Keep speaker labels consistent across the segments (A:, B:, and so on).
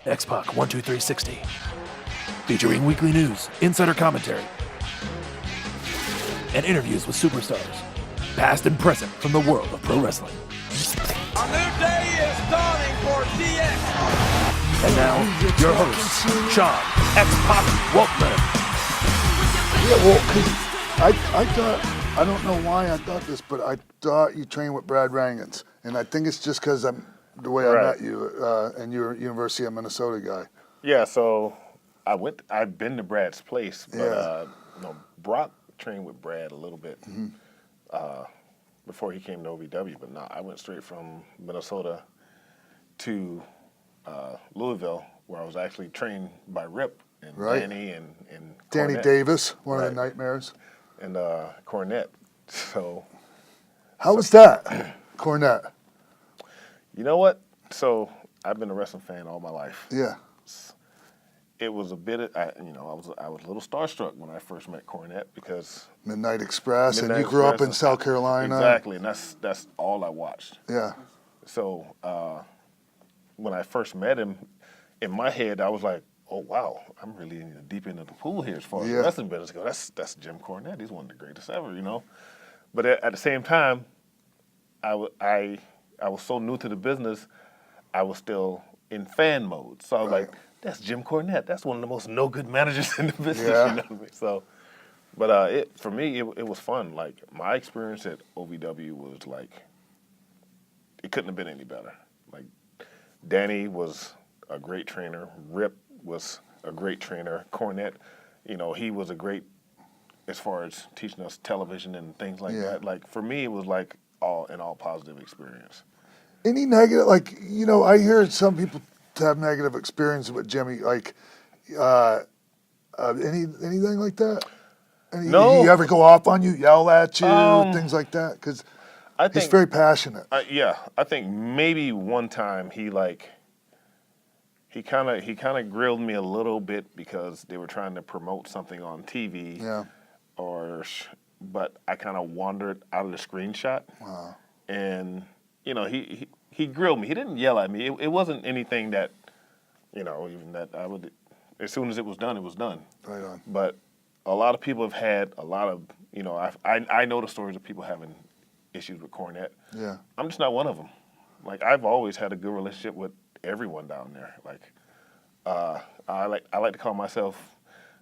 A: X-Pac 12360. Featuring weekly news, insider commentary, and interviews with superstars, past and present from the world of pro wrestling.
B: A new day is dawning for DX.
A: And now, your host, Sean X-Pac Waltman.
C: Yeah, well, 'cause I thought, I don't know why I thought this, but I thought you trained with Brad Rangans. And I think it's just because the way I met you, and you're a University of Minnesota guy.
D: Yeah, so I've been to Brad's place, but Brock trained with Brad a little bit before he came to OVW. But no, I went straight from Minnesota to Louisville, where I was actually trained by Rip and Danny and
C: Danny
D: Cornette.
C: Davis, one of the Nightmares.
D: And Cornette. So
C: how was that, Cornette?
D: You know what? So I've been a wrestling fan all my life.
C: Yeah.
D: It was a bit. I was a little starstruck when I first met Cornette because
C: Midnight Express, and you grew up in South Carolina.
D: Exactly, and that's all I watched.
C: Yeah.
D: So when I first met him, in my head I was like, oh wow, I'm really in the deep end of the pool here as far as wrestling business goes. That's Jim Cornette. He's one of the greatest ever, you know. But at the same time, I was so new to the business, I was still in fan mode. So I was like, that's Jim Cornette. That's one of the most no-good managers in the business.
C: Yeah.
D: You know what I mean? So, but for me, it was fun. Like, my experience at OVW was like, it couldn't have been any better. Like, Danny was a great trainer. Rip was a great trainer. Cornette, he was a great, as far as teaching us television and things like that. Like, for me, it was like an all positive experience.
C: Any negative, like, I hear some people have negative experience with Jimmy, like, anything like that?
D: No.
C: He ever go off on you, yell at you, things like that? Because he's very passionate.
D: I think maybe one time he kind of grilled me a little bit because they were trying to promote something on TV.
C: Yeah.
D: But I kind of wandered out of the screenshot.
C: Wow.
D: And he grilled me. He didn't yell at me. It wasn't anything that, even that I would. As soon as it was done, it was done.
C: Right on.
D: But a lot of people have had a lot of, I know the stories of people having issues with Cornette.
C: Yeah.
D: I'm just not one of them. Like, I've always had a good relationship with everyone down there. Like, I like to call myself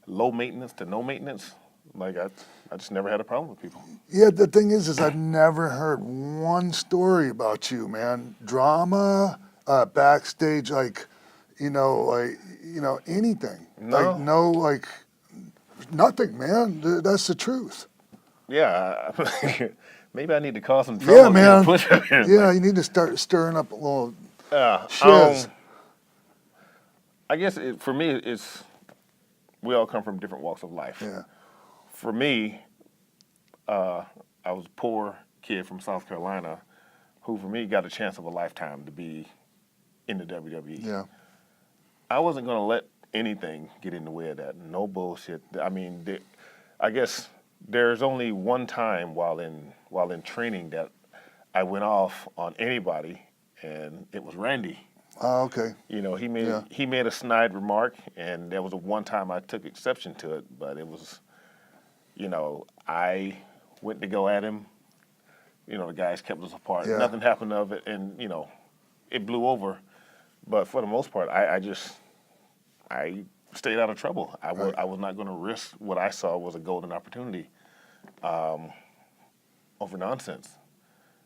D: low maintenance to no maintenance. Like, I just never had a problem with people.
C: Yeah, the thing is I've never heard one story about you, man. Drama, backstage, anything.
D: No.
C: Nothing, man. That's the truth.
D: Yeah, maybe I need to cause some trouble.
C: Yeah, man.
D: Yeah,
C: you need to start stirring up a little
D: shiz. I guess for me, it's we all come from different walks of life.
C: Yeah.
D: For me, I was a poor kid from South Carolina who, for me, got a chance of a lifetime to be in the WWE.
C: Yeah.
D: I wasn't going to let anything get in the way of that. No bullshit. I mean, I guess there's only one time while in training that I went off on anybody, and it was Randy.
C: Oh, okay.
D: He made a snide remark, and there was one time I took exception to it, but it was, I went to go at him. The guys kept us apart.
C: Yeah.
D: Nothing happened of it, and it blew over. But for the most part, I stayed out of trouble. I was not going to risk what I saw was a golden opportunity over nonsense.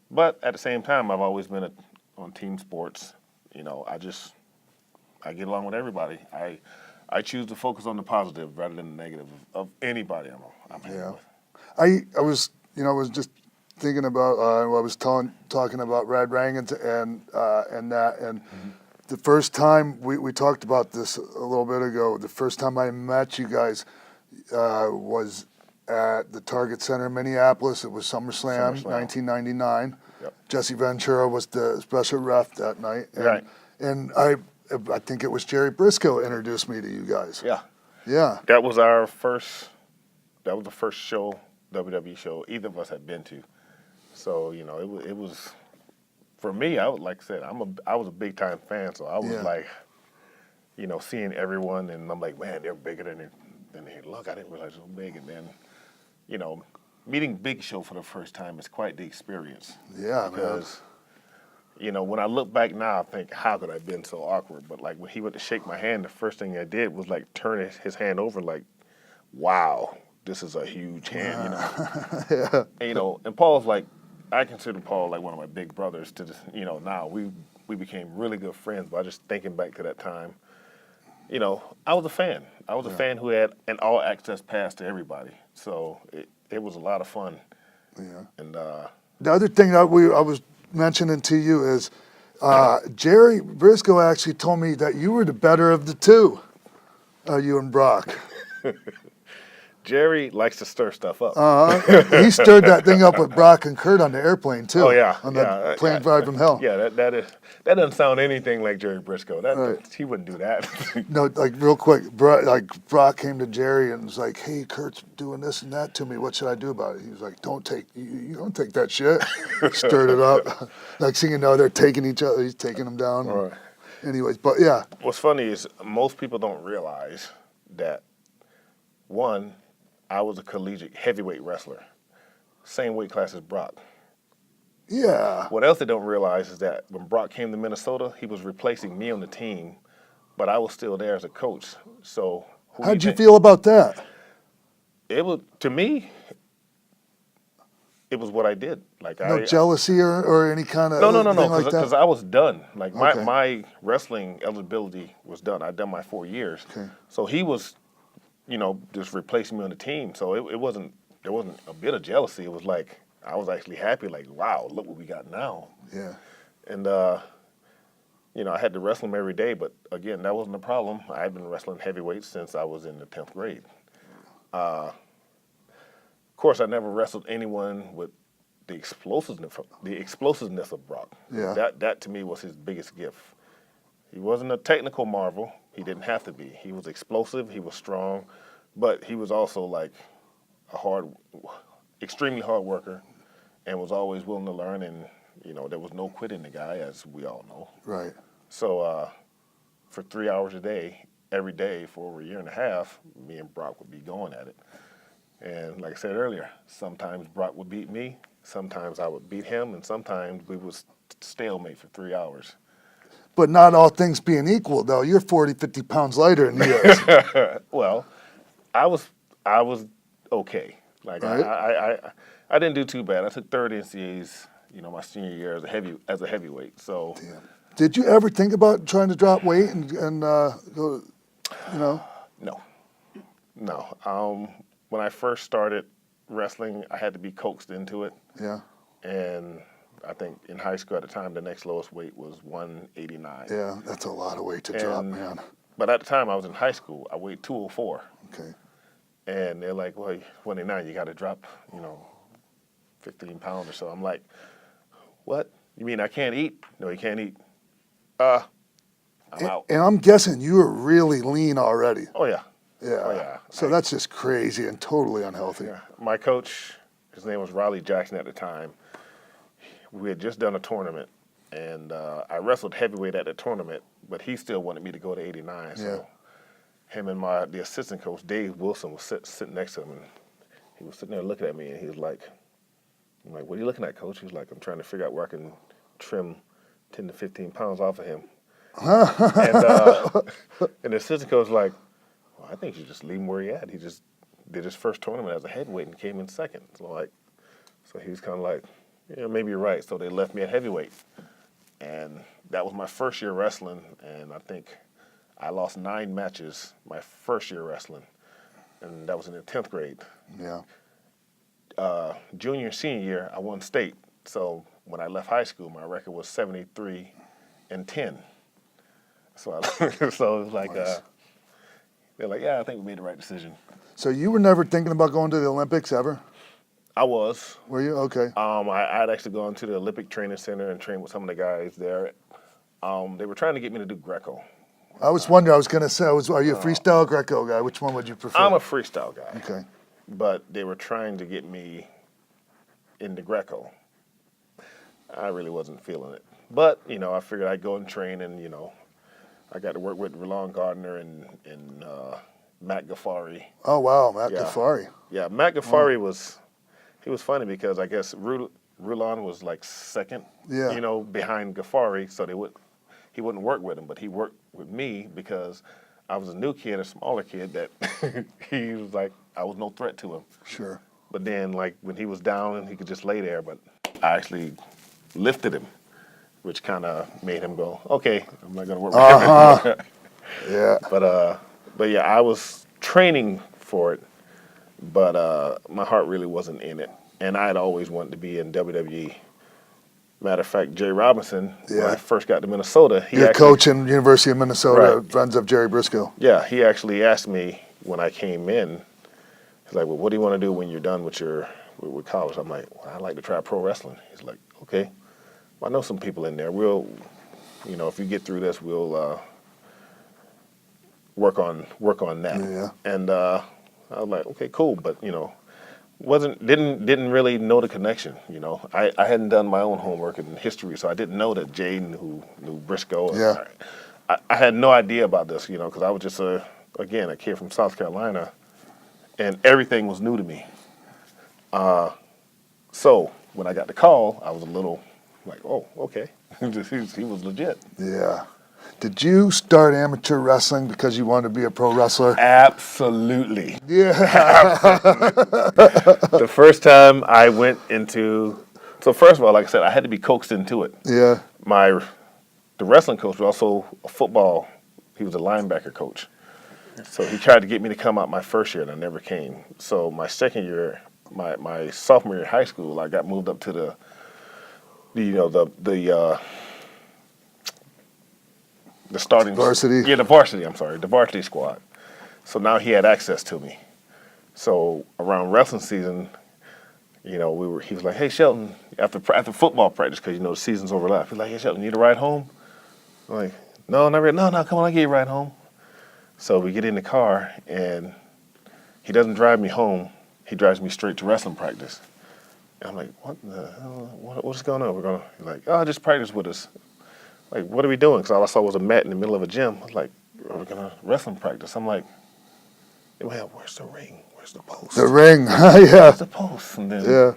D: But at the same time, I've always been on team sports. I get along with everybody. I choose to focus on the positive rather than the negative of anybody I'm hanging with.
C: I was just thinking about I was talking about Brad Rangans and that and. Mm-hmm. The first time, we talked about this a little bit ago, the first time I met you guys was at the Target Center in Minneapolis. It was SummerSlam. 1999.
D: Yep.
C: Jesse Ventura was the special ref that night. And I think it was Jerry Briscoe introduced me to you guys.
D: Yeah.
C: Yeah.
D: That was the first show, WWE show, either of us had been to. So, it was... For me, like I said, I was a big time fan, so I was like, seeing everyone, and I'm like, man, they're bigger than they look. I didn't realize they were big, and then, meeting Big Show for the first time is quite the experience.
C: Yeah,
D: because, when I look back now, I think, how could I have been so awkward? But like when he went to shake my hand, the first thing I did was like turn his hand over, like, wow, this is a huge hand,
C: Yeah.
D: And, and Paul's like, I consider Paul like one of my big brothers. Now we became really good friends. But just thinking back to that time, I was a fan. I was a fan who had an all access pass to everybody. So it was a lot of fun.
C: Yeah.
D: And
C: the other thing that I was mentioning to you is Jerry Briscoe actually told me that you were the better of the two, you and Brock.
D: Jerry likes to stir stuff up.
C: He stirred that thing up with Brock and Kurt on the airplane too.
D: Oh yeah,
C: on that plane ride from hell.
D: Yeah, that doesn't sound anything like Jerry Briscoe. He wouldn't do that.
C: No, like real quick, Brock came to Jerry and was like, "Hey, Kurt's doing this and that to me. What should I do about it?" He was like, you don't take that shit." Stirred it up. Next thing you know, they're taking each other. He's taking them down.
D: Right.
C: Anyways, but yeah.
D: What's funny is most people don't realize that, one, I was a collegiate heavyweight wrestler, same weight class as Brock.
C: Yeah.
D: What else they don't realize is that when Brock came to Minnesota, he was replacing me on the team, but I was still there as a coach. So
C: how'd you feel about that?
D: It was, to me, it was what I did. Like
C: no jealousy or any kind of
D: no, because
C: like
D: I was done. Like
C: Okay.
D: my wrestling eligibility was done. I'd done my 4 years.
C: Okay.
D: So he was, just replacing me on the team. So there wasn't a bit of jealousy. It was like I was actually happy. Like, wow, look what we got now.
C: Yeah.
D: And I had to wrestle him every day. But again, that wasn't a problem. I had been wrestling heavyweights since I was in the 10th grade. Of course, I never wrestled anyone with the explosiveness of Brock.
C: Yeah.
D: That to me was his biggest gift. He wasn't a technical marvel. He didn't have to be. He was explosive. He was strong, but he was also like extremely hard worker, and was always willing to learn. And there was no quitting the guy, as we all know.
C: Right.
D: So for 3 hours a day, every day for over a year and a half, me and Brock would be going at it. And like I said earlier, sometimes Brock would beat me, sometimes I would beat him, and sometimes we would stalemate for 3 hours.
C: But not all things being equal, though. You're 40, 50 pounds lighter than he is.
D: Well, I was okay. Like
C: Right.
D: I didn't do too bad. I took third NCAAs, my senior year as a heavyweight. So
C: Damn. Did you ever think about trying to drop weight and go,
D: No. When I first started wrestling, I had to be coaxed into it.
C: Yeah.
D: And I think in high school at the time, the next lowest weight was 189.
C: Yeah, that's a lot of weight to drop, man.
D: But at the time I was in high school, I weighed 204.
C: Okay.
D: And they're like, well, 189, you got to drop, 15 pounds or so. I'm like, what? You mean I can't eat? No, you can't eat. I'm out.
C: And I'm guessing you were really lean already.
D: Oh, yeah.
C: Yeah.
D: Oh, yeah.
C: So that's just crazy and totally unhealthy.
D: Yeah. My coach, his name was Riley Jackson at the time. We had just done a tournament, and I wrestled heavyweight at the tournament, but he still wanted me to go to 89. So him and the assistant coach, Dave Wilson, was sitting next to him, and he was sitting there looking at me, and he was like, I'm like, what are you looking at, coach? He's like, I'm trying to figure out where I can trim 10 to 15 pounds off of him. And the assistant coach was like, well, I think you should just leave him where he at. He just did his first tournament as a heavyweight and came in second. So he was kind of like, yeah, maybe you're right. So they left me at heavyweight. And that was my first year wrestling, and I think I lost 9 matches my first year wrestling, and that was in the 10th grade.
C: Yeah.
D: Junior and senior year, I won state. So when I left high school, my record was 73-10. So it was like,
C: Nice.
D: they're like, yeah, I think we made the right decision.
C: So you were never thinking about going to the Olympics ever?
D: I was.
C: Were you? Okay.
D: I'd actually gone to the Olympic Training Center and trained with some of the guys there. They were trying to get me to do Greco.
C: I was wondering, I was going to say, are you a freestyle or Greco guy? Which one would you prefer?
D: I'm a freestyle guy.
C: Okay.
D: But they were trying to get me into Greco. I really wasn't feeling it. But, I figured I'd go and train and, I got to work with Rulon Gardner and Matt Gaffari.
C: Oh wow, Matt
D: Yeah.
C: Gaffari.
D: Yeah, Matt Gaffari was funny because I guess Rulon was like second,
C: Yeah.
D: behind Gaffari, so he wouldn't work with him, but he worked with me because I was a new kid, a smaller kid that he was like, I was no threat to him.
C: Sure.
D: But then like when he was down and he could just lay there, but I actually lifted him, which kind of made him go, okay, I'm not gonna work with him anymore.
C: Yeah.
D: But yeah, I was training for it, but my heart really wasn't in it. And I had always wanted to be in WWE. Matter of fact, Jerry Robinson, when I first got to Minnesota,
C: You're coach in University of Minnesota,
D: Right.
C: friends of Jerry Briscoe.
D: Yeah, he actually asked me when I came in, he's like, well, what do you want to do when you're done with with college? I'm like, well, I'd like to try pro wrestling. He's like, okay. Well, I know some people in there. We'll, if you get through this, we'll work on that.
C: Yeah.
D: And I was like, okay, cool, but didn't really know the connection. I hadn't done my own homework in history, so I didn't know that Jay knew Briscoe.
C: Yeah.
D: I had no idea about this, because I was just a kid from South Carolina, and everything was new to me. So when I got the call, I was a little like, oh, okay, he was legit.
C: Yeah. Did you start amateur wrestling because you wanted to be a pro wrestler?
D: Absolutely.
C: Yeah.
D: The first time I went so first of all, like I said, I had to be coaxed into it.
C: Yeah.
D: The wrestling coach was also a football. He was a linebacker coach. So he tried to get me to come out my first year, and I never came. So my second year, my sophomore year of high school, I got moved up to the starting
C: Varsity?
D: Yeah, the varsity. I'm sorry, the varsity squad. So now he had access to me. So around wrestling season, he was like, hey Shelton, after football practice, because the seasons overlap. He's like, hey Shelton, you need a ride home? I'm like, no, not really. No, come on, I'll get you a ride home. So we get in the car, and he doesn't drive me home. He drives me straight to wrestling practice. And I'm like, what the hell? What's going on? He's like, oh, just practice with us. Like, what are we doing? Because all I saw was a mat in the middle of a gym. I was like, we're going to wrestling practice. I'm like, well, where's the ring? Where's the post?
C: The ring. Yeah.
D: Where's the post? And then,
C: Yeah.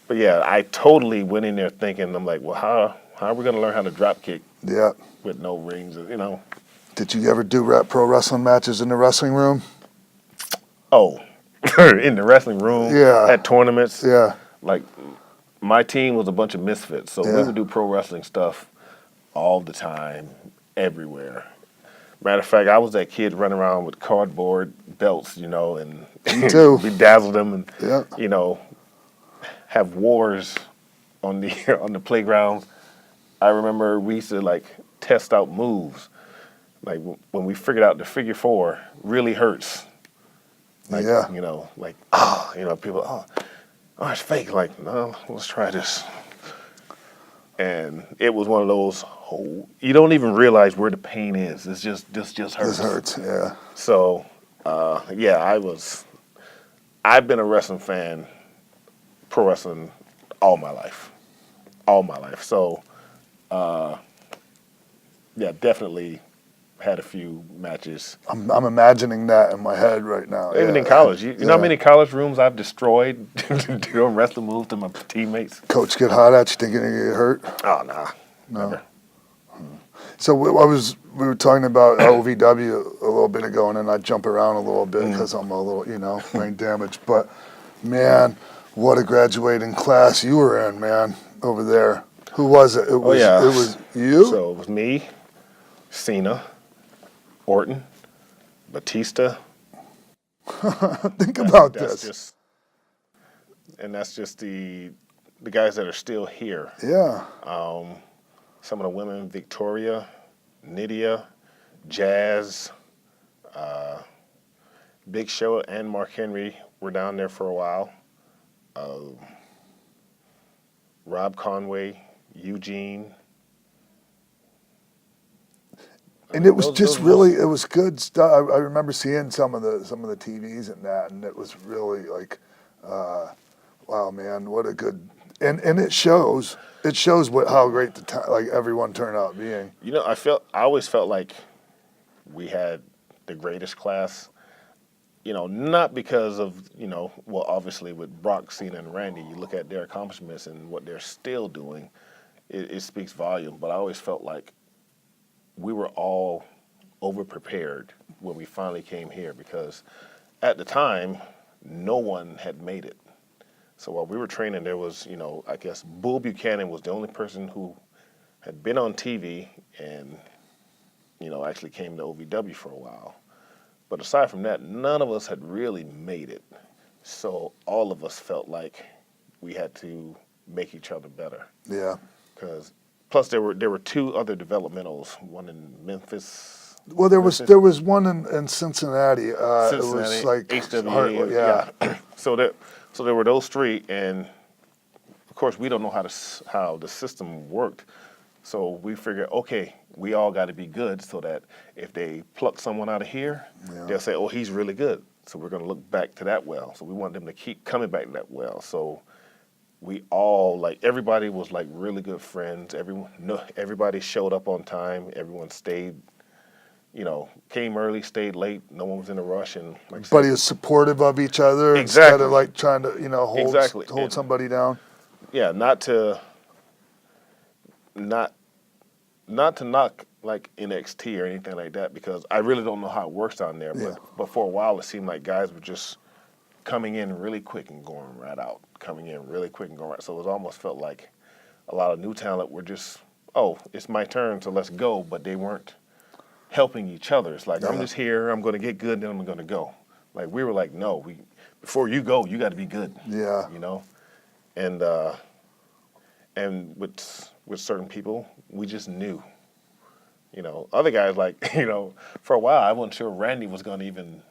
D: But yeah, I totally went in there thinking, I'm like, well, how are we going to learn how to drop kick
C: Yeah.
D: with no rings?
C: Did you ever do pro wrestling matches in the wrestling room?
D: Oh, in the wrestling room,
C: Yeah.
D: at tournaments.
C: Yeah.
D: Like, my team was a bunch of misfits, so we would do pro wrestling stuff all the time, everywhere. Matter of fact, I was that kid running around with cardboard belts, and
C: Me too.
D: we dazzled them and,
C: Yeah.
D: have wars on the playground. I remember we used to test out moves. Like when we figured out the figure four really hurts.
C: Yeah.
D: People, it's fake. Like, no, let's try this. And it was one of those, you don't even realize where the pain is. It's just hurts.
C: This hurts, yeah.
D: So, I've been a wrestling fan, pro wrestling, all my life. So, definitely had a few matches.
C: I'm imagining that in my head right now.
D: Even in college. You know how many college rooms I've destroyed doing wrestling moves to my teammates?
C: Coach get hot at you thinking you get hurt?
D: Oh, nah.
C: No.
D: Never.
C: So we were talking about OVW a little bit ago, and then I jump around a little bit because I'm a little, brain damaged. But, man, what a graduating class you were in, man, over there. Who was it? It was you?
D: So it was me, Cena, Orton, Batista.
C: Think about this.
D: That's just the guys that are still here.
C: Yeah.
D: Some of the women, Victoria, Nydia, Jazz, Big Show, and Mark Henry were down there for a while. Rob Conway, Eugene.
C: And it was just really, it was good stuff. I remember seeing some of the TVs and that, and it was really like, wow, man, what a good and it shows. It shows how great like everyone turned out being.
D: You know, I always felt like we had the greatest class. You know, not because of, you know, well, obviously with Brock, Cena, and Randy, you look at their accomplishments and what they're still doing, it speaks volume. But I always felt like we were all over-prepared when we finally came here because at the time, no one had made it. So while we were training, there was, you know, I guess Bull Buchanan was the only person who had been on TV and, you know, actually came to OVW for a while. But aside from that, none of us had really made it. So all of us felt like we had to make each other better.
C: Yeah.
D: Because plus there were two other developmentals, one in Memphis.
C: Well, there was one in Cincinnati.
D: Cincinnati,
C: it was like
D: HWA. Yeah. So there were those three, and of course we don't know how the system worked. So we figured, okay, we all got to be good so that if they pluck someone out of here, they'll say, oh, he's really good. So we're going to look back to that well. So we want them to keep coming back to that well. So we all, like, everybody was like really good friends. Everybody showed up on time. Everyone stayed, you know, came early, stayed late. No one was in a rush. And like
C: everybody was supportive of each other instead of like trying to, you know, hold somebody down.
D: Yeah, not to knock like NXT or anything like that because I really don't know how it works down there. But for a while, it seemed like guys were just coming in really quick and going right out. Coming in really quick and going right. So it almost felt like a lot of new talent were just, oh, it's my turn, so let's go. But they weren't helping each other. It's like, I'm just here, I'm going to get good, then I'm going to go. Like, we were like, no, before you go, you got to be good. Yeah. You know? And with certain people, we just knew. You know, other guys, like, you know, for a while, I wasn't sure Randy was going to even,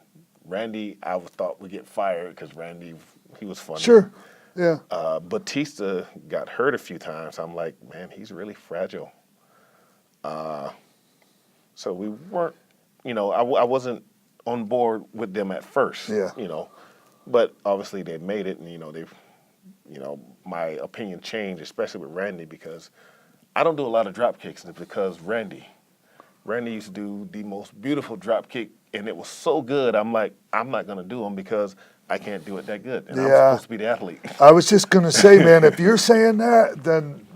D: I thought would get fired because Randy, he was funny.
C: Sure, yeah.
D: Batista got hurt a few times. I'm like, man, he's really fragile. So we weren't, you know, I wasn't on board with them at first, you know, but obviously they made it and, you know, my opinion changed, especially with Randy, because I don't do a lot of drop kicks because Randy used to do the most beautiful drop kick, and it was so good. I'm like, I'm not going to do them because I can't do it that good, and I'm supposed to be the athlete.
C: I was just going to say, man, if you're saying that, then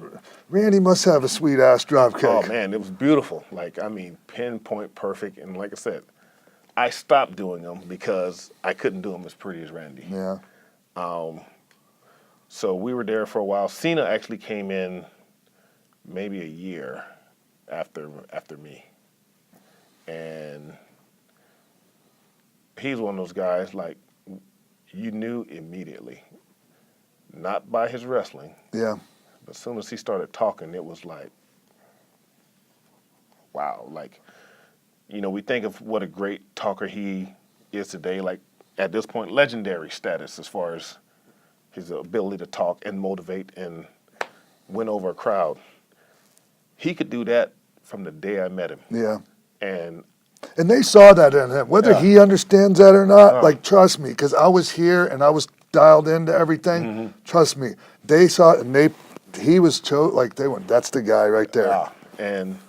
C: Randy must have a sweet-ass drop kick.
D: Oh, man, it was beautiful. Like, I mean, pinpoint perfect, and like I said, I stopped doing them because I couldn't do them as pretty as Randy.
C: Yeah.
D: So we were there for a while. Cena actually came in maybe a year after me. And he's one of those guys, like, you knew immediately, not by his wrestling.
C: Yeah.
D: But as soon as he started talking, it was like, wow. Like, you know, we think of what a great talker he is today, like, at this point, legendary status as far as his ability to talk and motivate and win over a crowd. He could do that from the day I met him.
C: Yeah.
D: And
C: they saw that in him. Whether he understands that or not, like, trust me, because I was here and I was dialed into everything. Mm-hmm. Trust me. They saw it and he was they went, that's the guy right there.
D: Yeah. And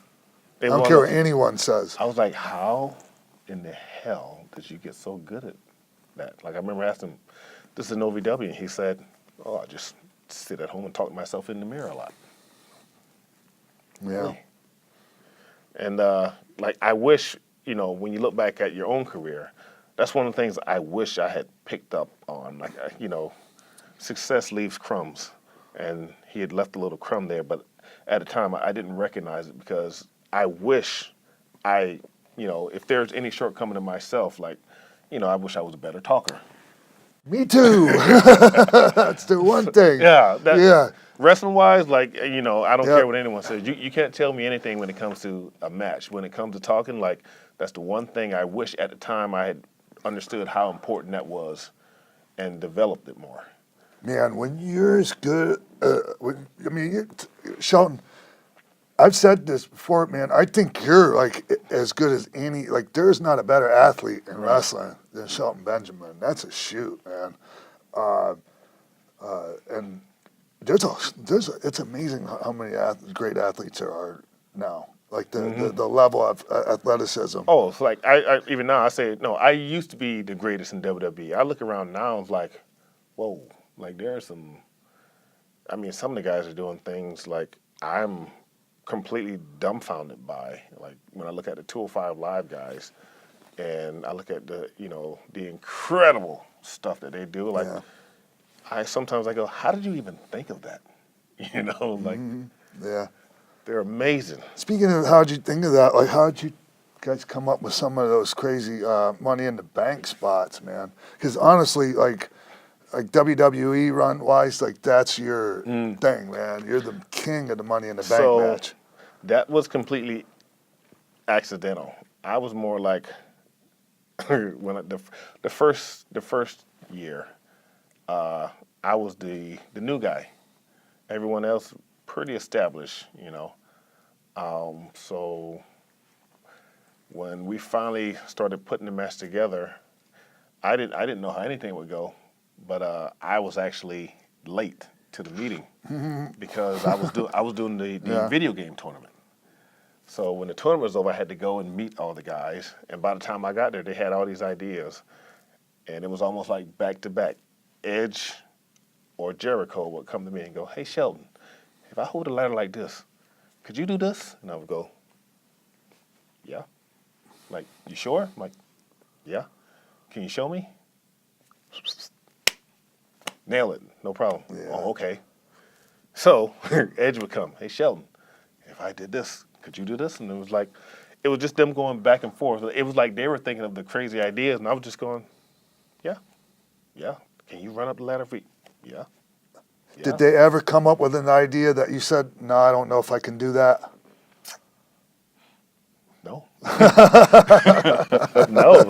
C: I don't care what anyone says.
D: I was like, how in the hell did you get so good at that? Like, I remember asking him, this is an OVW, and he said, oh, I just sit at home and talk to myself in the mirror a lot.
C: Yeah.
D: Really? And, like, I wish, you know, when you look back at your own career, that's one of the things I wish I had picked up on. Like, you know, success leaves crumbs, and he had left a little crumb there, but at the time I didn't recognize it because I wish you know, if there's any shortcoming in myself, like, you know, I wish I was a better talker.
C: Me too. That's the one thing.
D: Yeah. Wrestling-wise, like, you know, I don't care what anyone says. You can't tell me anything when it comes to a match. When it comes to talking, like, that's the one thing I wish at the time I had understood how important that was and developed it more.
C: Man, when you're as good, Shelton, I've said this before, man, I think you're, like, as good as any, like, there's not a better athlete in wrestling than Shelton Benjamin. That's a shoot, man. And it's amazing how many great athletes there are now. Like the level of athleticism.
D: Oh, it's like I even now I say no. I used to be the greatest in WWE. I look around now, it's like, whoa, like there are some. I mean, some of the guys are doing things like I'm completely dumbfounded by. Like when I look at the 205 Live guys, and I look at the the incredible stuff that they do. Like sometimes I go, how did you even think of that? Like
C: Yeah.
D: they're amazing.
C: Speaking of how'd you think of that, like how'd you guys come up with some of those crazy Money in the Bank spots, man? Because honestly, like WWE run wise, like that's your thing, man. You're the king of the Money in the Bank match.
D: That was completely accidental. I was more like when the first year, I was the new guy. Everyone else pretty established, So when we finally started putting the match together, I didn't know how anything would go, but I was actually late to the meeting because I was doing the video game tournament. So when the tournament was over, I had to go and meet all the guys, and by the time I got there, they had all these ideas, and it was almost like back to back. Edge or Jericho would come to me and go, "Hey Shelton, if I hold a ladder like this, could you do this?" And I would go, "Yeah." Like, "You sure?" I'm like, "Yeah." "Can you show me?" Nail it, no problem.
C: Yeah.
D: Oh, okay. So Edge would come, "Hey Shelton, if I did this, could you do this?" And it was just them going back and forth. It was like they were thinking of the crazy ideas, and I was just going, "Yeah, yeah." "Can you run up the ladder for you?" "Yeah."
C: Did they ever come up with an idea that you said, "No, I don't know if I can do that"?
D: No. No,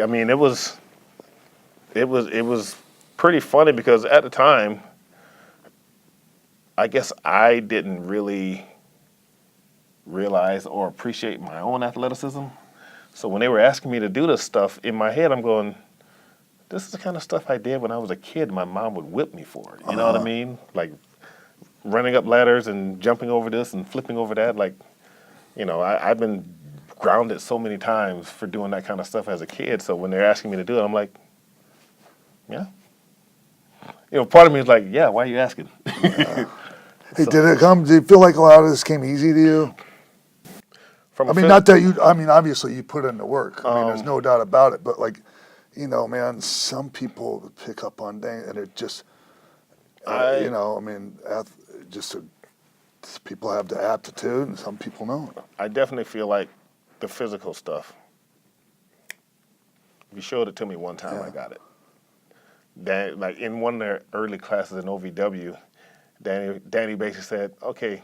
D: I mean, it was pretty funny because at the time, I guess I didn't really realize or appreciate my own athleticism. So when they were asking me to do this stuff, in my head, I'm going, this is the kind of stuff I did when I was a kid. My mom would whip me for it. You know what I mean? Like running up ladders and jumping over this and flipping over that. Like, I've been grounded so many times for doing that kind of stuff as a kid. So when they're asking me to do it, I'm like, yeah. Part of me is like, yeah, why are you asking?
C: Hey, did you feel like a lot of this came easy to you? Obviously you put in the work. There's no doubt about it. But man, some people pick up on things and it just, people have the aptitude and some people don't.
D: I definitely feel like the physical stuff. If you showed it to me one time, I got it. Like in one of their early classes in OVW, Danny basically said, "Okay,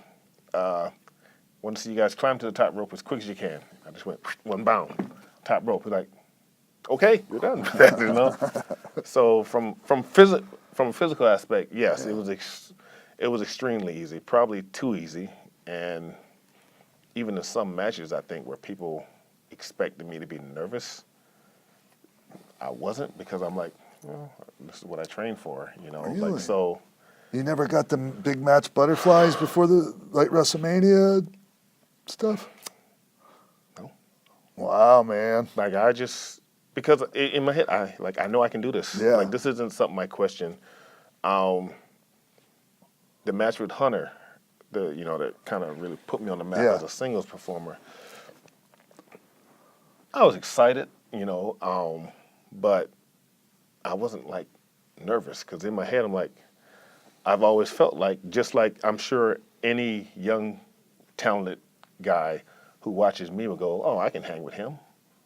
D: want to see you guys climb to the top rope as quick as you can." I just went one bound, top rope. He's like, "Okay, you're done." So from a physical aspect, yes, it was extremely easy, probably too easy, and even in some matches, I think where people expected me to be nervous, I wasn't because I'm like, this is what I trained for,
C: Really?
D: So.
C: You never got the big match butterflies before the WrestleMania stuff?
D: No.
C: Wow, man.
D: Like because in my head, I know I can do this.
C: Yeah.
D: Like this isn't something I question. The match with Hunter, that kind of really put me on the map as a singles performer. I was excited, but I wasn't like nervous because in my head I'm like, I've always felt like, just like I'm sure any young, talented guy who watches me will go, "Oh, I can hang with him."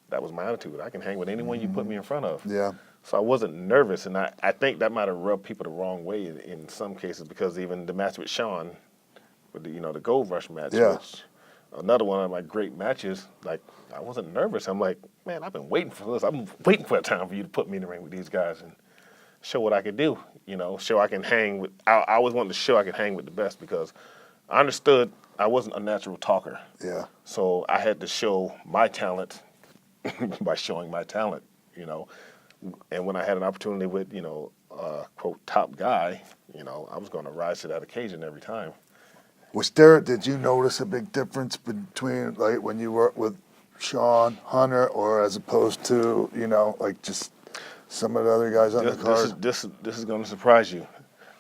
D: That was my attitude. I can hang with anyone you put me in front of.
C: Yeah.
D: So I wasn't nervous, and I think that might have rubbed people the wrong way in some cases because even the match with Sean, with the Gold Rush match, which another one of my great matches, like I wasn't nervous. I'm like, man, I've been waiting for this. I'm waiting for a time for you to put me in the ring with these guys and show what I could do, show I can hang with. I always wanted to show I could hang with the best because I understood I wasn't a natural talker.
C: Yeah.
D: So I had to show my talent by showing my talent, And when I had an opportunity with, quote, top guy, I was going to rise to that occasion every time.
C: Did you notice a big difference between like when you worked with Sean, Hunter, or as opposed to, like just some of the other guys on the card?
D: This is going to surprise you.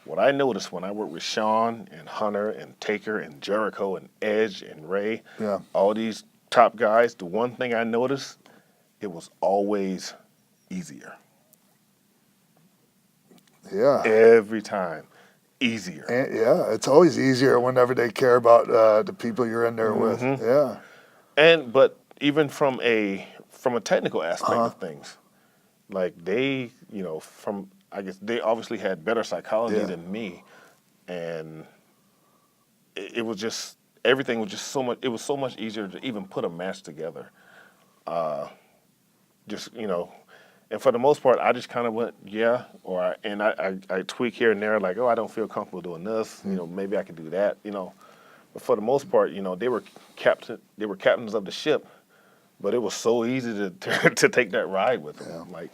D: What I noticed when I worked with Sean and Hunter and Taker and Jericho and Edge and Ray, all these top guys, the one thing I noticed, it was always easier.
C: Yeah.
D: Every time. Easier.
C: And, yeah, it's always easier whenever they care about the people you're in there with. Yeah.
D: But even from a technical aspect of things, like they, I guess they obviously had better psychology than me, and it was just everything was just so much. It was so much easier to even put a match together. And for the most part, I just kind of went, I tweak here and there, like, I don't feel comfortable doing this. Maybe I could do that. But for the most part, they were captains of the ship, but it was so easy to take that ride with them. Like,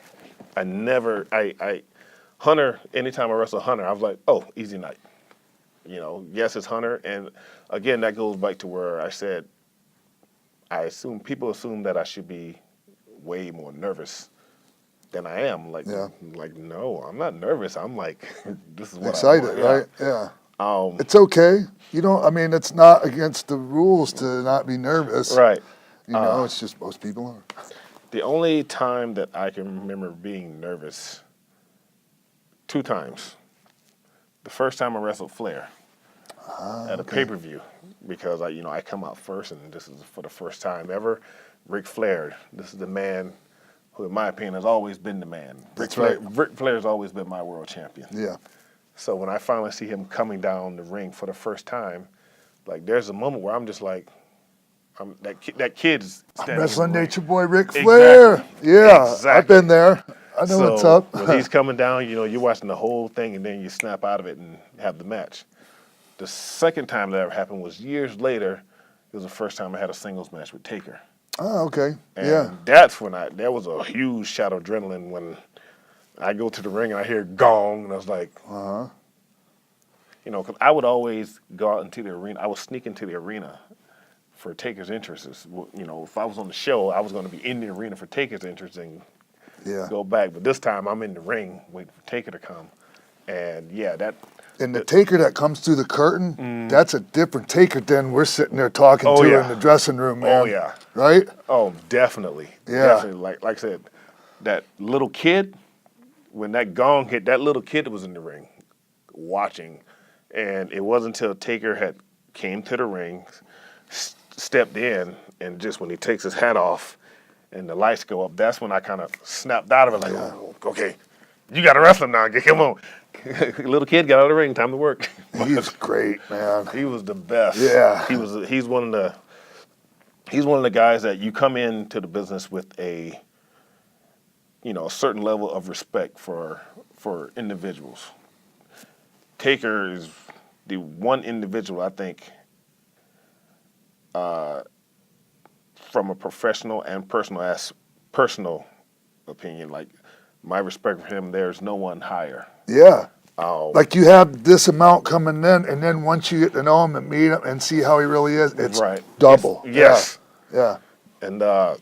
D: Hunter. Anytime I wrestle Hunter, I was like, oh, easy night. Yes, it's Hunter, and again, that goes back to where I said, people assume that I should be way more nervous than I am. Like, no, I'm not nervous. I'm like, this is what
C: excited,
D: I want.
C: right? Yeah. It's okay. It's not against the rules to not be nervous.
D: Right.
C: It's just most people are.
D: The only time that I can remember being nervous, 2 times. The first time I wrestled Flair at a pay-per-view, because I come out first, and this is for the first time ever. Ric Flair, this is the man who, in my opinion, has always been the man.
C: That's right.
D: Ric Flair has always been my world champion.
C: Yeah.
D: So when I finally see him coming down the ring for the first time, like, there's a moment where I'm just like, that kid's standing.
C: Wrestling Nature Boy Ric Flair.
D: Exactly.
C: Yeah,
D: Exactly.
C: I've been there. I know what's up.
D: When he's coming down, you're watching the whole thing, and then you snap out of it and have the match. The second time that ever happened was years later. It was the first time I had a singles match with Taker.
C: Oh, okay.
D: And that's when there was a huge shot of adrenaline when I go to the ring and I hear gong, and I was like, because I would always go out into the arena. I would sneak into the arena for Taker's interests. If I was on the show, I was going to be in the arena for Taker's interests and go back. But this time I'm in the ring waiting for Taker to come. And
C: and the Taker that comes through the curtain, that's a different Taker than we're sitting there talking in the dressing room, man.
D: Oh, yeah.
C: Right?
D: Oh, definitely.
C: Yeah.
D: Definitely. Like I said, that little kid, when that gong hit, that little kid was in the ring watching. And it wasn't until Taker had came to the ring, stepped in, and just when he takes his hat off and the lights go up, that's when I kind of snapped out of it, like, oh, okay, you got to wrestle now. Come on. Little kid got out of the ring, time to work.
C: He's great, man.
D: He was the best.
C: Yeah.
D: He's one of the guys that you come into the business with a certain level of respect for individuals. Taker is the one individual, I think, from a professional and personal opinion, like, my respect for him, there's no one higher.
C: Yeah. Like, you have this amount coming in, and then once you get to know him and meet him and see how he really is, it's double.
D: Yes.
C: Yeah.
D: And, I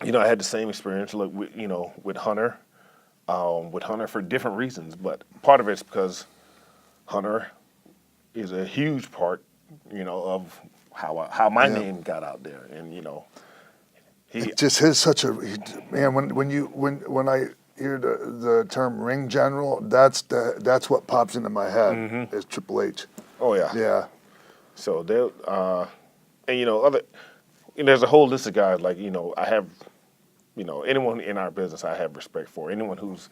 D: had the same experience with Hunter. With Hunter for different reasons, but part of it's because Hunter is a huge part, of how my name got out there, and
C: it just is such a man. When I hear the term ring general, that's what pops into my head is Triple H.
D: Oh yeah.
C: Yeah.
D: So there's a whole list of guys like I have, anyone in our business I have respect for. Anyone who's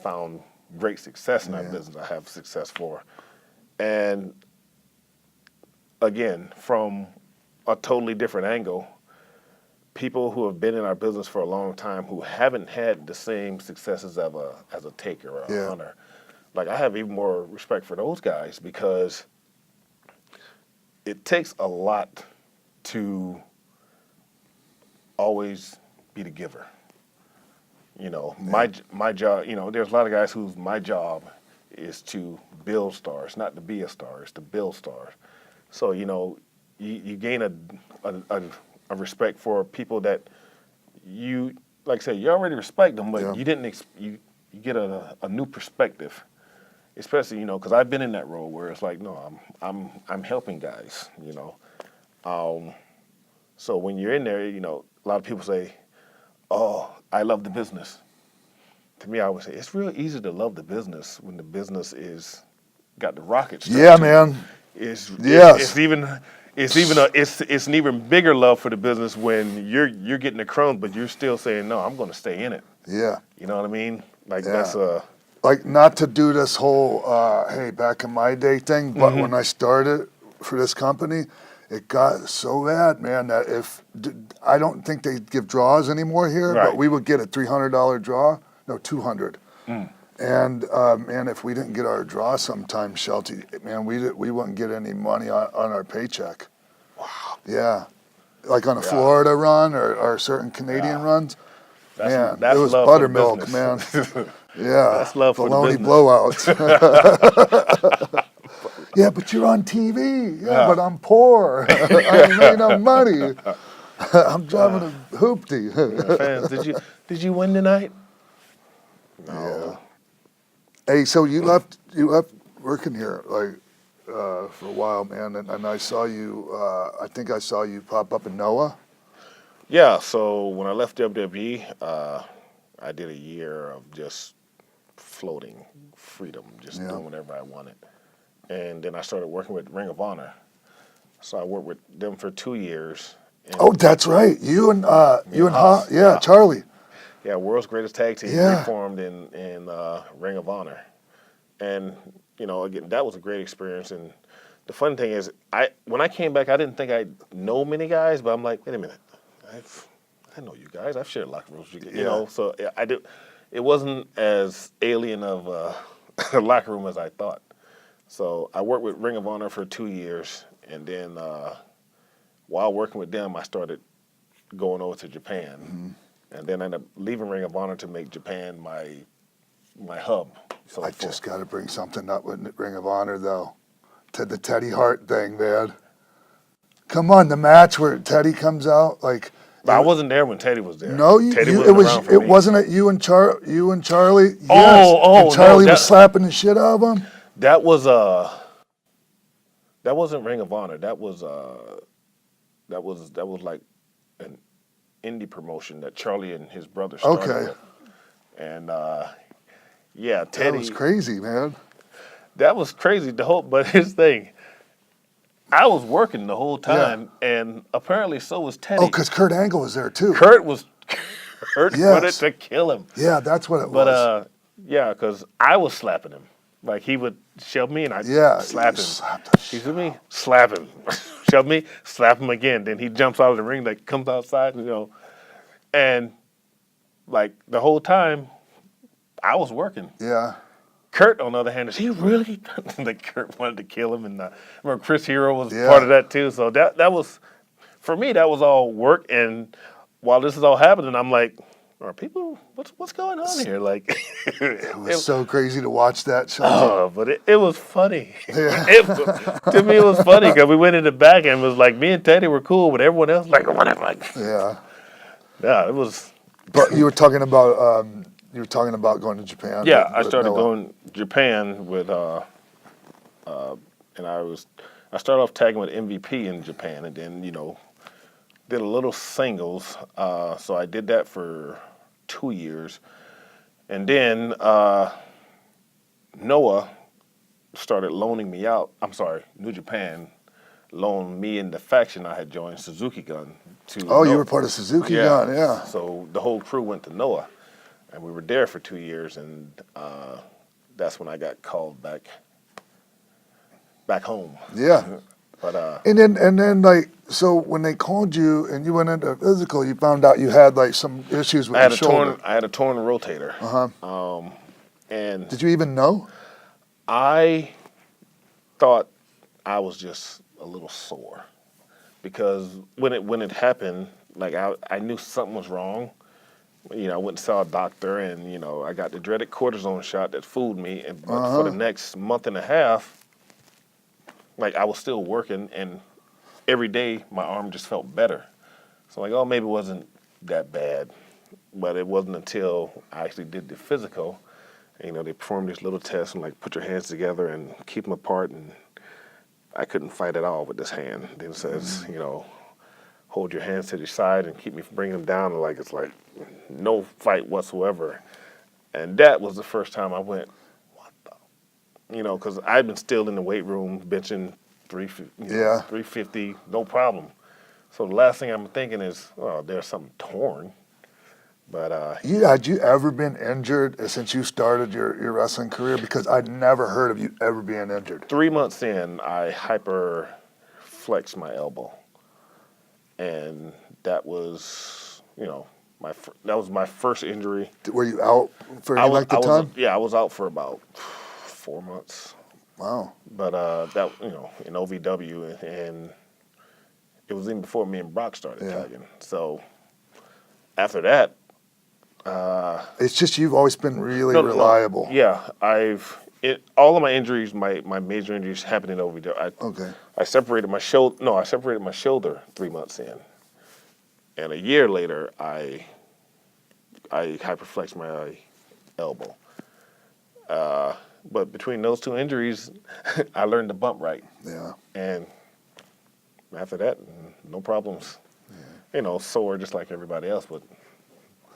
D: found great success in our business I have success for, and again from a totally different angle. People who have been in our business for a long time who haven't had the same successes as a Taker or a Hunter. Like, I have even more respect for those guys because it takes a lot to always be the giver. You know, my job. You know, there's a lot of guys whose my job is to build stars, not to be a star. It's to build stars. So you know, you gain a respect for people that you, like I said, you already respect them, but you didn't. You get a new perspective, especially you know, because I've been in that role where it's like, no, I'm helping guys. You know, so when you're in there, you know, a lot of people say, "Oh, I love the business." To me, I would say it's real easy to love the business when the business is got the rockets.
C: Yeah, man.
D: It's an even bigger love for the business when you're getting the crumbs, but you're still saying, no, I'm going to stay in it.
C: Yeah.
D: You know what I mean? Like that's
C: like not to do this whole hey back in my day thing, but when I started for this company, it got so bad, man, that I don't think they give draws anymore here, but we would get a $300 draw. No, 200. And man, if we didn't get our draw sometime, Shelton, man, we wouldn't get any money on our paycheck.
D: Wow.
C: Yeah, like on a Florida run or certain Canadian runs. That's it was
D: love
C: buttermilk, man. Yeah,
D: that's love for the
C: bologna
D: business.
C: blowouts. Yeah, but you're on TV. Yeah, but I'm poor. I made no money. I'm driving a hoopty.
D: Fans, did you win tonight? No.
C: Yeah. Hey, so you left working here like for a while, man, and I saw you. I think I saw you pop up in Noah.
D: Yeah. So when I left WWE, I did a year of just floating, freedom, just doing whatever I wanted, and then I started working with Ring of Honor. So I worked with them for 2 years.
C: Oh, that's right. You and Charlie.
D: Yeah, world's greatest tag team reformed in Ring of Honor, and you know, again, that was a great experience. And the funny thing is, when I came back, I didn't think I'd know many guys, but I'm like, wait a minute, I know you guys. I've shared locker rooms, you know. So I do. It wasn't as alien of a locker room as I thought. So I worked with Ring of Honor for 2 years, and then while working with them, I started going over to Japan. And then I ended up leaving Ring of Honor to make Japan my hub. So
C: I just got to bring something up with Ring of Honor, though. To the Teddy Hart thing, man. Come on, the match where Teddy comes out, like.
D: I wasn't there when Teddy was there.
C: No, it wasn't at you and Charlie. Yes. And Charlie was slapping the shit out of him.
D: That wasn't Ring of Honor. That was like an indie promotion that Charlie and his brother started with. And Teddy.
C: That was crazy, man.
D: That was crazy. But his thing, I was working the whole time, and apparently so was Teddy.
C: Oh, because Kurt Angle was there too.
D: Kurt wanted to kill him.
C: Yeah, that's what it was.
D: But because I was slapping him. Like he would shove me and I'd slap him. He's with me, slap him. Shove me, slap him again. Then he jumps out of the ring, like comes outside, you know. And like the whole time, I was working.
C: Yeah.
D: Kurt, on the other hand, is he really? Like Kurt wanted to kill him, and I remember Chris Hero was part of that too. So that was, for me, that was all work. And while this is all happening, I'm like, are people? What's going on here? Like,
C: it was so crazy to watch that show.
D: Oh, but it was funny. Yeah. To me, it was funny because we went in the back and it was like me and Teddy were cool, but everyone else like whatever. Like, yeah, it was.
C: But you were talking about going to Japan.
D: Yeah, I started going to Japan with and I started off tagging with MVP in Japan, and then did a little singles. So I did that for 2 years, and then Noah started loaning me out. I'm sorry, New Japan loaned me and the faction I had joined, Suzuki Gun, to. Oh,
C: Noah. You were part of Suzuki Gun, yeah.
D: So the whole crew went to Noah, and we were there for 2 years, and that's when I got called back home.
C: Yeah.
D: But
C: and then like, so when they called you and you went into physical, you found out you had like some issues with your shoulder.
D: I had a torn rotator. And
C: did you even know?
D: I thought I was just a little sore, because when it happened, like I knew something was wrong, I went and saw a doctor, and I got the dreaded cortisone shot that fooled me. And but for the next month and a half, like I was still working, and every day my arm just felt better. So I'm like, oh, maybe it wasn't that bad. But it wasn't until I actually did the physical. They performed this little test and like put your hands together and keep them apart, and I couldn't fight at all with this hand. Then it says, hold your hands to the side and keep me from bringing them down. And like it's like no fight whatsoever. And that was the first time I went, what the, because I've been still in the weight room benching 350, no problem. So the last thing I'm thinking is, well, there's something torn. But
C: had you ever been injured since you started your wrestling career? Because I'd never heard of you ever being injured.
D: 3 months in, I hyperflexed my elbow, and that was, that was my first injury.
C: Were you out for any length of time?
D: I was out for about 4 months.
C: Wow.
D: But that, in OVW, and it was even before me and Brock started tagging. So after that,
C: it's just you've always been really reliable.
D: No. Yeah, all of my injuries, my major injuries happened in OVW.
C: Okay.
D: I separated my shoulder. No, I separated my shoulder 3 months in, and a year later, I hyperflexed my elbow. But between those two injuries, I learned to bump right.
C: Yeah.
D: And after that, no problems. Yeah. Sore just like everybody else, but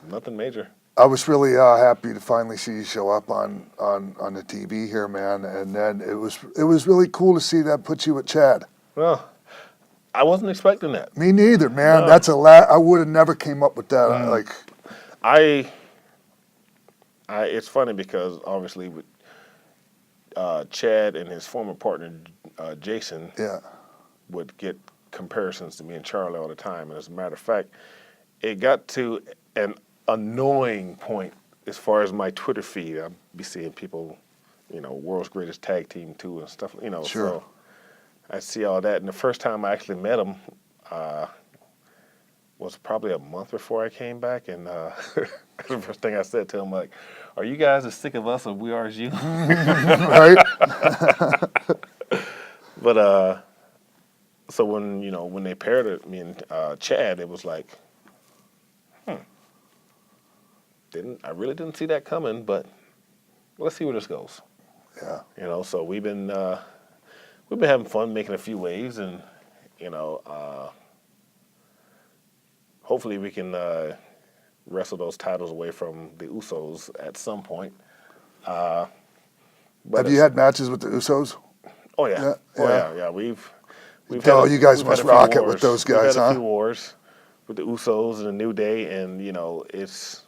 D: nothing major.
C: I was really happy to finally see you show up on the TV here, man. And then it was really cool to see that put you with Chad.
D: Well, I wasn't expecting that.
C: Me neither, man.
D: No.
C: That's I would have never came up with that.
D: It's funny because obviously with Chad and his former partner Jason would get comparisons to me and Charlie all the time. And as a matter of fact, it got to an annoying point as far as my Twitter feed. I'd be seeing people, world's greatest tag team too and stuff,
C: Sure.
D: So I see all that. And the first time I actually met him was probably a month before I came back. And the first thing I said to him, like, are you guys as sick of us as we are as you?
C: Right?
D: But so when they paired me and Chad, it was like, I really didn't see that coming, but let's see where this goes.
C: Yeah.
D: So we've been having fun making a few waves, and hopefully we can wrestle those titles away from the Usos at some point.
C: Have you had matches with the Usos?
D: Oh yeah. Yeah. We've
C: you guys must rock it with those guys,
D: We've had a few wars with the Usos and the New Day, and it's.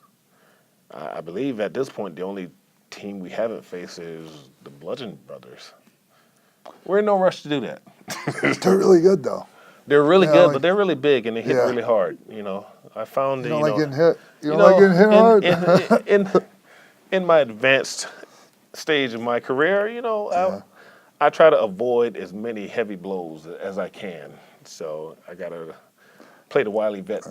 D: I believe at this point the only team we haven't faced is the Bludgeon Brothers. We're in no rush to do that.
C: They're really good though.
D: They're really good, but they're really big and they hit really hard. I found
C: you don't like getting hit. You don't like getting hit hard.
D: In my advanced stage of my career, I try to avoid as many heavy blows as I can. So I gotta play the wily vet.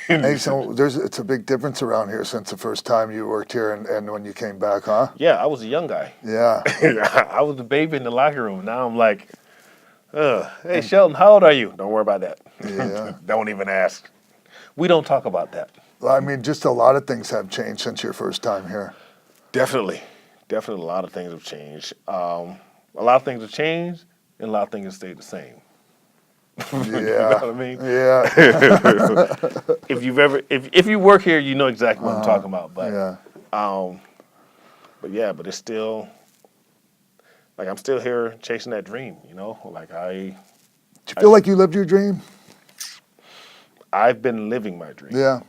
C: Hey, so it's a big difference around here since the first time you worked here and when you came back, huh?
D: Yeah, I was a young guy.
C: Yeah.
D: I was the baby in the locker room. Now I'm like, hey, Shelton, how old are you? Don't worry about that.
C: Yeah.
D: Don't even ask. We don't talk about that.
C: Well, I mean, just a lot of things have changed since your first time here.
D: Definitely a lot of things have changed. A lot of things have changed, and a lot of things have stayed the same.
C: Yeah.
D: You know what I mean?
C: Yeah.
D: if you work here, you know exactly what I'm talking about. But but it's still like I'm still here chasing that dream. Like
C: Do you feel like you lived your dream?
D: I've been living my dream.
C: Yeah.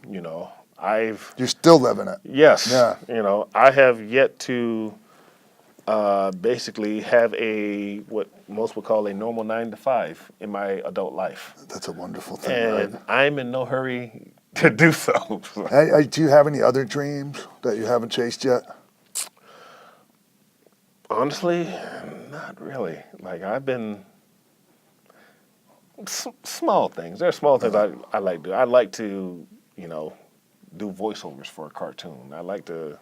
C: You're still living it.
D: Yes.
C: Yeah.
D: I have yet to basically have what most would call a normal 9 to 5 in my adult life.
C: That's a wonderful thing,
D: and
C: right?
D: I'm in no hurry to do so.
C: Hey, do you have any other dreams that you haven't chased yet?
D: Honestly, not really. Like I've been small things. There are small things I like to do. I like to, do voiceovers for a cartoon. I like to,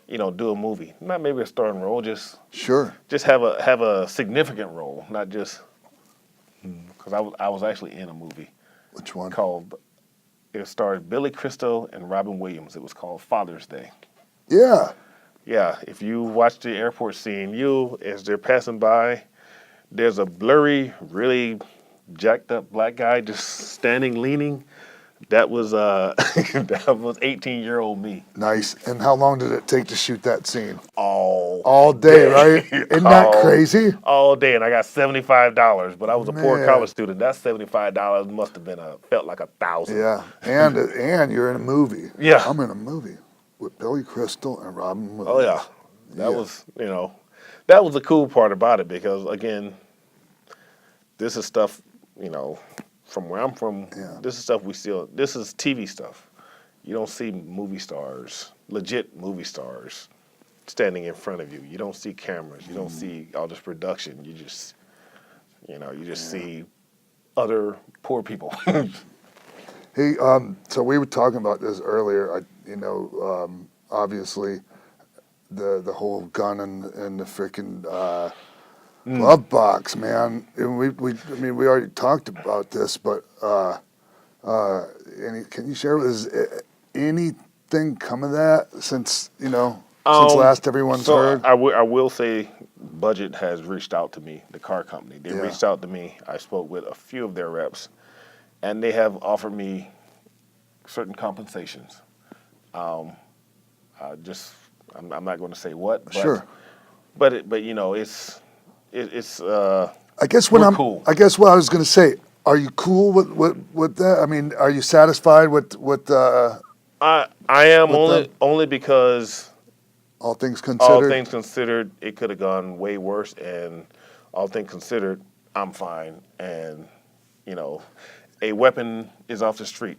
D: do a movie. Not maybe a starring role, just have a significant role, not just because I was actually in a movie.
C: Which one?
D: It starred Billy Crystal and Robin Williams. It was called Father's Day.
C: Yeah.
D: Yeah, if you watch the airport scene, as they're passing by, there's a blurry, really jacked up black guy just standing, leaning. That was 18-year-old me.
C: Nice. And how long did it take to shoot that scene?
D: All
C: day, right? Isn't that crazy?
D: All day, and I got $75, but I was a poor college student. That $75 must have felt like $1,000.
C: Yeah, and you're in a movie.
D: Yeah,
C: I'm in a movie with Billy Crystal and Robin Williams.
D: Oh yeah, that was the cool part about it because again, this is stuff from where I'm from.
C: Yeah.
D: This is stuff this is TV stuff. You don't see movie stars, legit movie stars, standing in front of you. You don't see cameras. You don't see all this production. You just see other poor people.
C: Hey, so we were talking about this earlier. Obviously, the whole gun and the freaking glove box, man. And we already talked about this, but can you share with us anything come of that since last everyone's heard?
D: I will say, Budget has reached out to me, the car company. They reached out to me. I spoke with a few of their reps, and they have offered me certain compensations. I'm not going to say what. But,
C: sure.
D: But it's
C: I guess
D: cool.
C: I guess what I was going to say. Are you cool with that? I mean, are you satisfied with
D: I am only because
C: all things considered.
D: All things considered, it could have gone way worse, and all things considered, I'm fine. And a weapon is off the street.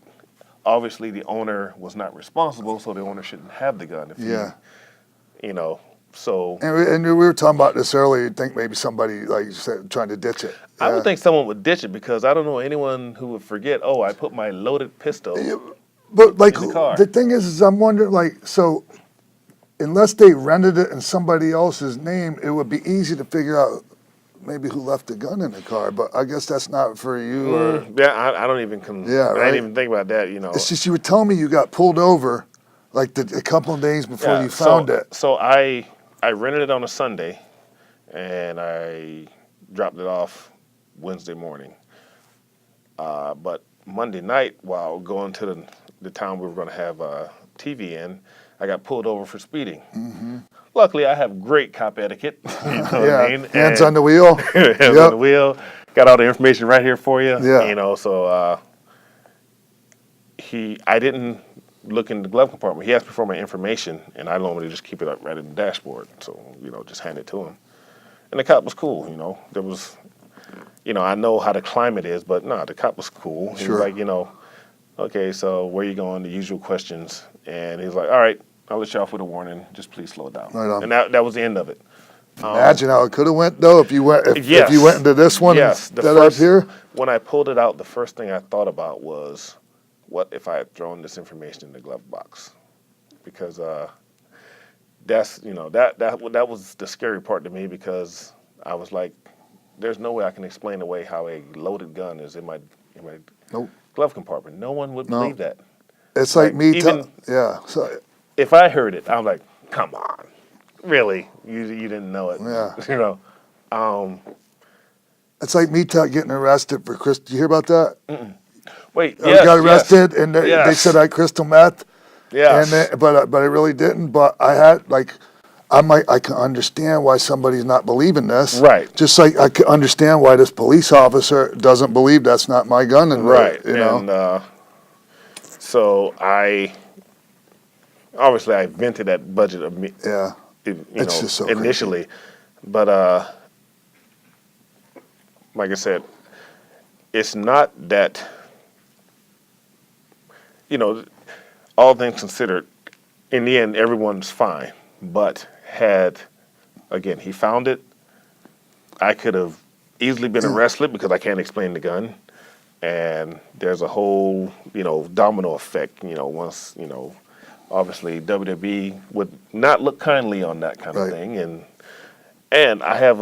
D: Obviously, the owner was not responsible, so the owner shouldn't have the gun. So.
C: And we were talking about this earlier. You think maybe somebody, like you said, trying to ditch it?
D: I would think someone would ditch it because I don't know anyone who would forget. Oh, I put my loaded pistol.
C: But like
D: in the car.
C: The thing is I'm wondering, so unless they rented it in somebody else's name, it would be easy to figure out maybe who left the gun in the car. But I guess that's not for you. Or
D: I don't even. I didn't even think about that.
C: It's just you were telling me you got pulled over, like a couple of days before you found it.
D: So I rented it on a Sunday, and I dropped it off Wednesday morning. But Monday night, while going to the town we were going to have TV in, I got pulled over for speeding. Mm-hmm. Luckily, I have great cop etiquette. You know what I mean?
C: Hands on the wheel.
D: Hands on the wheel. Got all the information right here for you.
C: Yeah.
D: So I didn't look in the glove compartment. He asked me for my information, and I normally just keep it up right in the dashboard. So, just hand it to him. And the cop was cool, There was, I know how the climate is, but the cop was cool. He was like, okay, so where you going? The usual questions. And he's like, all right, I'll let you off with a warning. Just please slow it down. Right on. And that was the end of it.
C: Imagine how it could have went, though, if you went into this one instead of here. When
D: I pulled it out, the first thing I thought about was, what if I had thrown this information in the glove box? Because that's that was the scary part to me, because I was like, there's no way I can explain away how a loaded gun is in my glove compartment. No one would believe that.
C: It's like me.
D: So if I heard it, I'm like, come on, really? You didn't know it?
C: Yeah. It's like me getting arrested for crystal. Did you hear about that?
D: Mm-mm. Wait,
C: I got arrested, and they said I crystal meth.
D: Yeah.
C: But I really didn't. But I had I can understand why somebody's not believing this.
D: Right.
C: Just like I can understand why this police officer doesn't believe that's not my gun.
D: Right. So I vented that budget of me.
C: Yeah. It's just so
D: initially, crazy. But like I said, it's not that. All things considered, in the end, everyone's fine. But he found it, I could have easily been arrested because I can't explain the gun. and there's a whole, domino effect. Once, obviously WWE would not look kindly on that kind of thing, and I have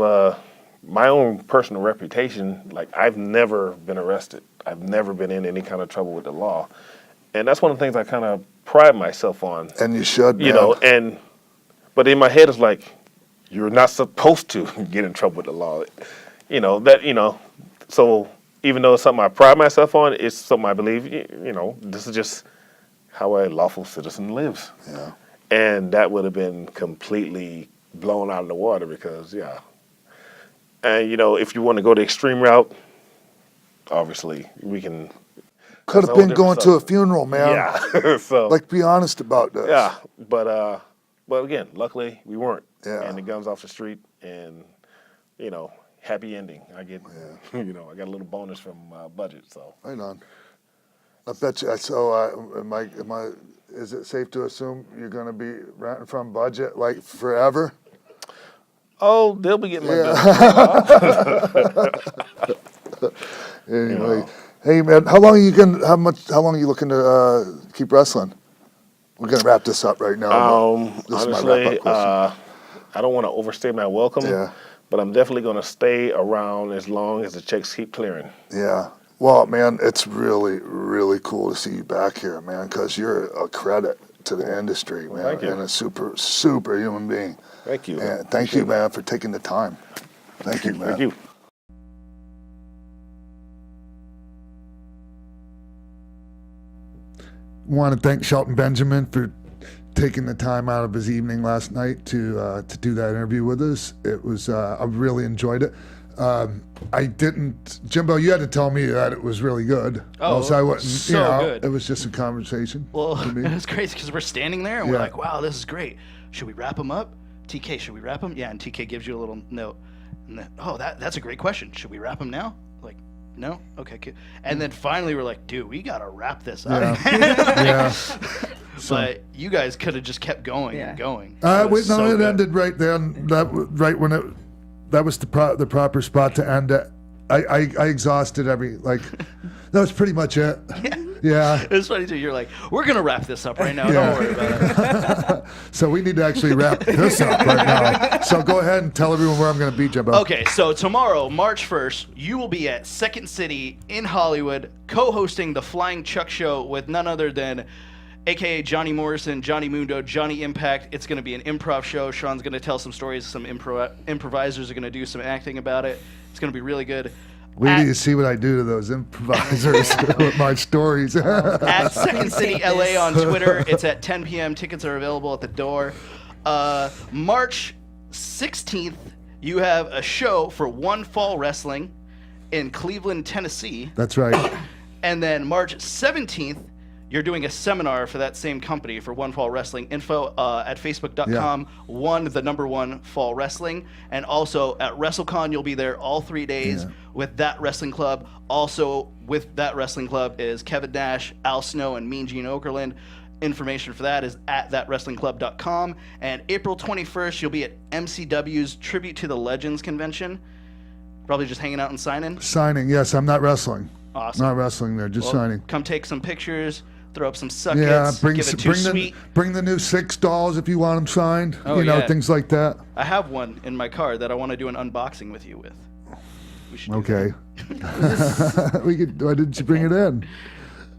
D: my own personal reputation. Like, I've never been arrested. I've never been in any kind of trouble with the law, and that's one of the things I kind of pride myself on.
C: And you should, man.
D: But in my head it's like, you're not supposed to get in trouble with the law. So even though it's something I pride myself on, it's something I believe, this is just how a lawful citizen lives.
C: Yeah.
D: And that would have been completely blown out of the water because, And, if you want to go the extreme route, obviously we can.
C: Could have been going to a funeral, man.
D: Yeah. So.
C: Like, be honest about this.
D: Yeah. But again, luckily we weren't.
C: Yeah.
D: And the gun's off the street, and happy ending. I get, I got a little bonus from budget. So.
C: Right on. I bet you. So, is it safe to assume you're going to be renting from budget like forever?
D: Oh, they'll be getting my bill.
C: Anyway, hey man, how long are you looking to keep wrestling? We're gonna wrap this up right now. This
D: honestly,
C: is my wrap-up question.
D: I don't want to overstay my welcome.
C: Yeah.
D: But I'm definitely going to stay around as long as the checks keep clearing.
C: Yeah. Well, man, it's really, really cool to see you back here, man, because you're a credit to the industry, man,
D: thank you.
C: And a super, super human being.
D: Thank you.
C: And thank you, man, for taking the time. Thank you, man.
D: Thank you.
C: Want to thank Shelton Benjamin for taking the time out of his evening last night to do that interview with us. It was I really enjoyed it. I didn't, Jimbo. You had to tell me that it was really good.
E: Oh,
C: else I wouldn't.
E: so good.
C: It was just a conversation.
E: Well,
C: to me.
E: it was crazy because we're standing there and we're
C: Yeah.
E: like, "Wow, this is great. Should we wrap him up? TK, should we wrap him?" Yeah, and TK gives you a little note. And then, that's a great question. Should we wrap him now? Like, no? Okay, cool. And then finally we're like, dude, we gotta wrap this up.
C: Yeah.
E: But you guys could have just kept going and going.
C: It ended right then. That was the proper spot to end it. I exhausted that was pretty much it. Yeah.
E: It was funny too. You're like, we're gonna wrap this up right now. Don't worry about it.
C: So we need to actually wrap this up right now. So go ahead and tell everyone where I'm going to be, Jimbo.
E: Okay, so tomorrow, March 1st, you will be at Second City in Hollywood, co-hosting the Flying Chuck Show with none other than AKA Johnny Morrison, Johnny Mundo, Johnny Impact. It's going to be an improv show. Sean's going to tell some stories. Some improvisers are going to do some acting about it. It's going to be really good.
C: Wait till you see what I do to those improvisers with my stories.
E: At Second City LA on Twitter. It's at 10 p.m. Tickets are available at the door. March 16th, you have a show for One Fall Wrestling in Cleveland, Tennessee.
C: That's right.
E: And then March 17th, you're doing a seminar for that same company for One Fall Wrestling. Info at facebook.com, one Fall Wrestling. And also at WrestleCon, you'll be there all 3 days with That Wrestling Club. Also with That Wrestling Club is Kevin Nash, Al Snow, and Mean Gene Okerlund. Information for that is at thatwrestlingclub.com. And April 21st, you'll be at MCW's Tribute to the Legends convention. Probably just hanging out and signing.
C: Signing, yes. I'm not wrestling.
E: Awesome.
C: Not wrestling there, just signing.
E: Come take some pictures. Throw up some suckets.
C: Bring the new 6 dolls if you want them signed. Things like that.
E: I have one in my car that I want to do an unboxing with you with. We should.
C: Okay. We could. Why didn't you bring it in?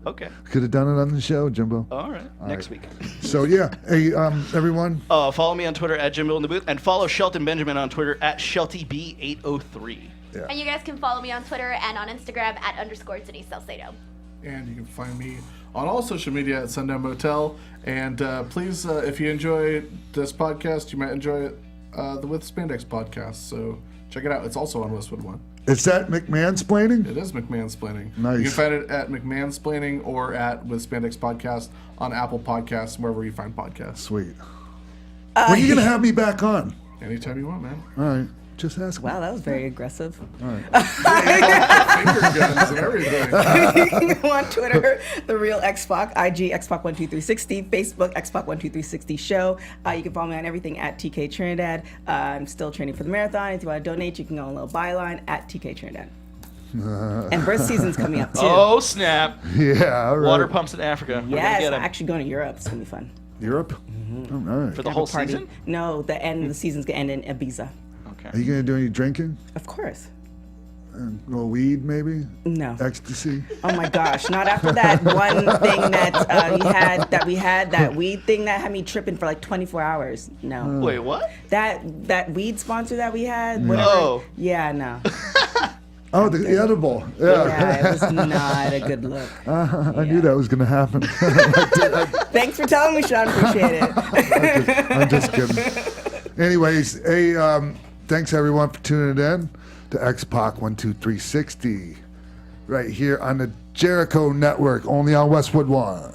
E: Okay.
C: Could have done it on the show, Jimbo.
E: All right. Next week.
C: So yeah, hey, everyone.
E: Follow me on Twitter at Jimbo in the Booth, and follow Shelton Benjamin on Twitter at SheltyB803.
C: Yeah.
F: And you guys can follow me on Twitter and on Instagram at _Denise Salcedo.
G: And you can find me on all social media at Sundown Motel. And please, if you enjoy this podcast, you might enjoy the With Spandex podcast. So check it out. It's also on Westwood One.
C: Is that McMansplaining?
G: It is McMansplaining.
C: Nice.
G: You can find it at McMansplaining or at With Spandex Podcast on Apple Podcasts, wherever you find podcasts.
C: Sweet. When are you going to have me back on?
G: Anytime you want, man.
C: All right. Just ask.
H: Wow, that was very aggressive.
C: All right.
G: Finger guns and everything.
H: You can go on Twitter, The Real X-Pac, IG X-Pac12360, Facebook X-Pac12360 Show. You can follow me on everything at TK Trinidad. I'm still training for the marathon. If you want to donate, you can go on a little byline at TK Trinidad. And birth season's coming up too.
E: Oh snap!
C: Yeah, all right.
E: Water pumps in Africa. We're gonna
H: Yes,
E: get
H: I'm
E: 'em.
H: actually going to Europe. It's gonna be fun.
C: Europe? All right.
E: For the
H: Have
E: whole
H: a party.
E: season.
H: No, the end of the season's gonna end in Ibiza.
E: Okay.
C: Are you going to do any drinking?
H: Of course.
C: A little weed, maybe?
H: No.
C: Ecstasy?
H: Oh my gosh! Not after that one thing that we had that weed thing that had me tripping for like 24 hours. No.
E: Wait, what?
H: That weed sponsor that we had. Whatever.
E: Oh.
H: Yeah, no.
C: Oh, the edible.
H: Yeah, it was not a good look.
C: I knew that was going to happen.
H: Thanks for telling me, Sean. Appreciate it.
C: I'm just kidding. Anyways, hey, thanks everyone for tuning in to X-Pac 12360 right here on the Jericho Network, only on Westwood One.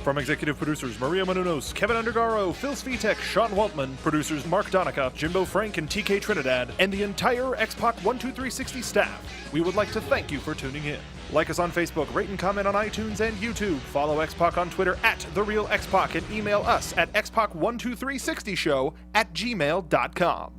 A: From executive producers Maria Menounos, Kevin Undergaro, Phil Svitek, Sean Waltman, producers Mark Donica, Jimbo Frank, and TK Trinidad, and the entire X-Pac 12360 staff, we would like to thank you for tuning in. Like us on Facebook, rate and comment on iTunes and YouTube. Follow X-Pac on Twitter at TheRealXpac and email us at xpac12360show@gmail.com.